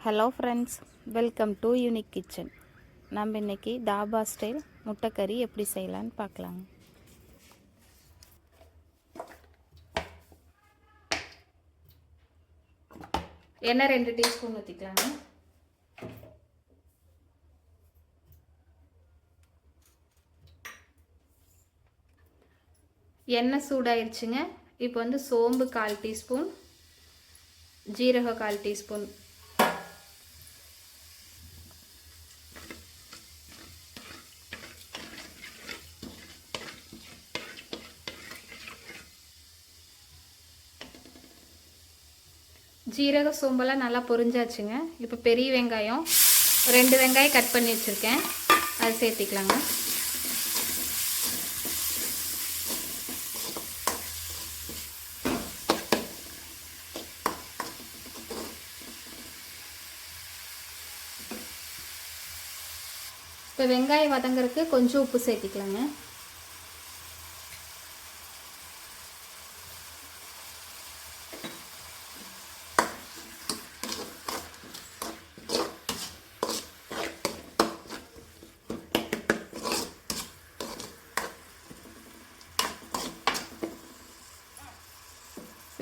Hello friends, welcome to unique kitchen. நம்ம இன்றைக்கி dhaba style முட்டைக்கறி எப்படி செய்யலான்னு பார்க்கலாங்க. எண்ணெய் 2 டீஸ்பூன் ஊற்றிக்கலாங்க. எண்ணெய் சூடாயிருச்சுங்க. இப்போ வந்து சோம்பு 1/4 டீஸ்பூன், ஜீரகம் 1/4 டீஸ்பூன், ஜீரக சோம்பெல்லாம் நல்லா பொரிஞ்சாச்சுங்க. இப்போ பெரிய வெங்காயம் 2 வெங்காயம் கட் பண்ணி வச்சுருக்கேன், அதை சேர்த்திக்கலாங்க. இப்போ வெங்காயம் வதங்கிறதுக்கு கொஞ்சம் உப்பு சேர்த்திக்கலாங்க.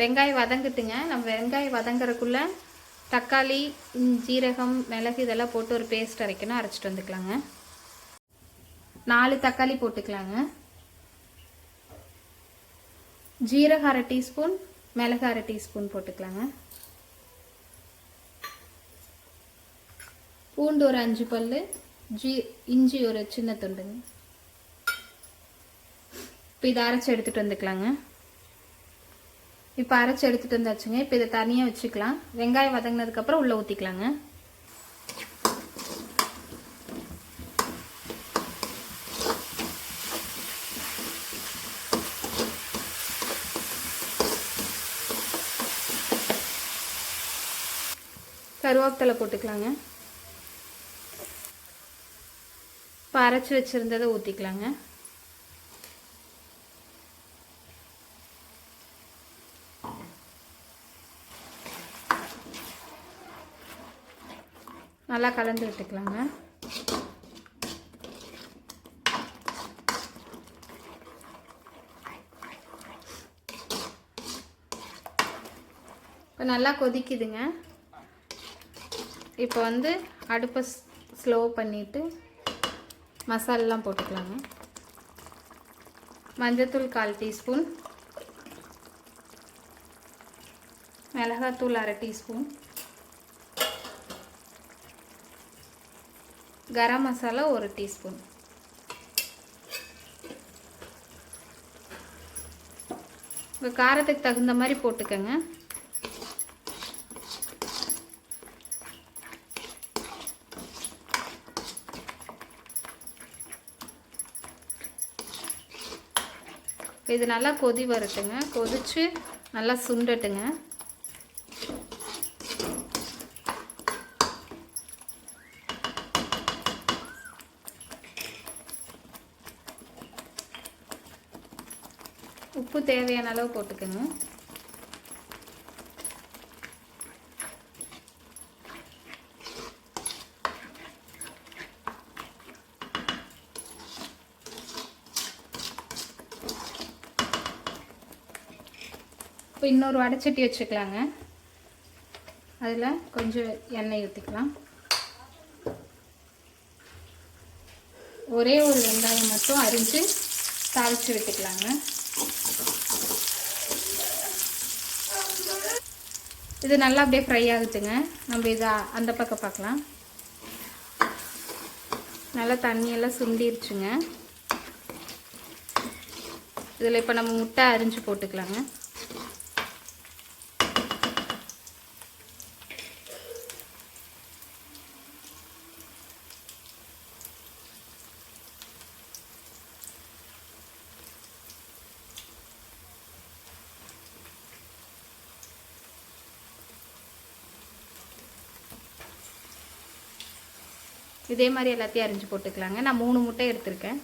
வெங்காயம் வதங்கிட்டுங்க. நம்ம வெங்காயம் வதங்குறதுக்குள்ள தக்காளி, ஜீரகம், மிளகு இதெல்லாம் போட்டு ஒரு பேஸ்ட் அரைக்கணும், அரைச்சிட்டு வந்துக்கலாங்க. 4 தக்காளி போட்டுக்கலாங்க. ஜீரகம் 1/2 டீஸ்பூன், மிளகு 1/2 டீஸ்பூன் போட்டுக்கலாங்க. பூண்டு ஒரு 5 பல்லு, இஞ்சி ஒரு சின்ன துண்டுங்க. இப்போ இதை அரைச்சி எடுத்துகிட்டு வந்துக்கலாங்க. இப்போ அரைச்சி எடுத்துகிட்டு வந்தாச்சுங்க. இப்போ இதை தனியாக வச்சுக்கலாம். வெங்காயம் வதங்கினதுக்கப்புறம் உள்ளே ஊற்றிக்கலாங்க. கருவேப்பிலை போட்டுக்கலாங்க. இப்போ அரைச்சி வச்சுருந்ததை ஊற்றிக்கலாங்க. நல்லா கலந்து விட்டுக்கலாங்க. இப்போ நல்லா கொதிக்குதுங்க. இப்போ வந்து அடுப்பை ஸ்லோ பண்ணிவிட்டு மசாலெலாம் போட்டுக்கலாங்க. மஞ்சத்தூள் 1/4 டீஸ்பூன், மிளகாத்தூள் 1/2 டீஸ்பூன், கரம் மசாலா 1 டீஸ்பூன். உங்கள் காரத்துக்கு தகுந்த மாதிரி போட்டுக்கோங்க. இது நல்லா கொதி வரட்டுங்க. கொதிச்சு நல்லா சுண்டட்டுங்க. உப்பு தேவையான அளவு போட்டுக்கோங்க. இப்போ இன்னொரு வடைச்சட்டி வச்சுக்கலாங்க. அதில் கொஞ்சம் எண்ணெய் ஊற்றிக்கலாம். ஒரே ஒரு வெங்காயம் மட்டும் அரிஞ்சு தாளித்து விட்டுக்கலாங்க. இது நல்லா அப்படியே ஃப்ரை ஆகுதுங்க. நம்ம இதை அந்த பக்கம் பார்க்கலாம். நல்லா தண்ணியெல்லாம் சுண்டிருச்சுங்க. இதில் இப்போ நம்ம முட்டை அரிஞ்சு போட்டுக்கலாங்க. இதே மாதிரி எல்லாத்தையும் அரிஞ்சு போட்டுக்கலாங்க. நான் 3 முட்டை எடுத்திருக்கேன்.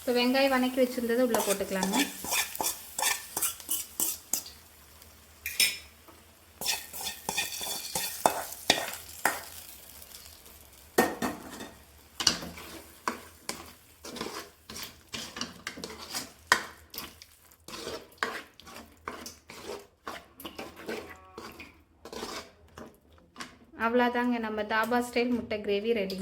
இப்போ வெங்காயம் வதக்கி வச்சுருந்தது உள்ளே போட்டுக்கலாங்க. அவ்வளோதாங்க, நம்ம தாபா ஸ்டைல் முட்டை கிரேவி ரெடி.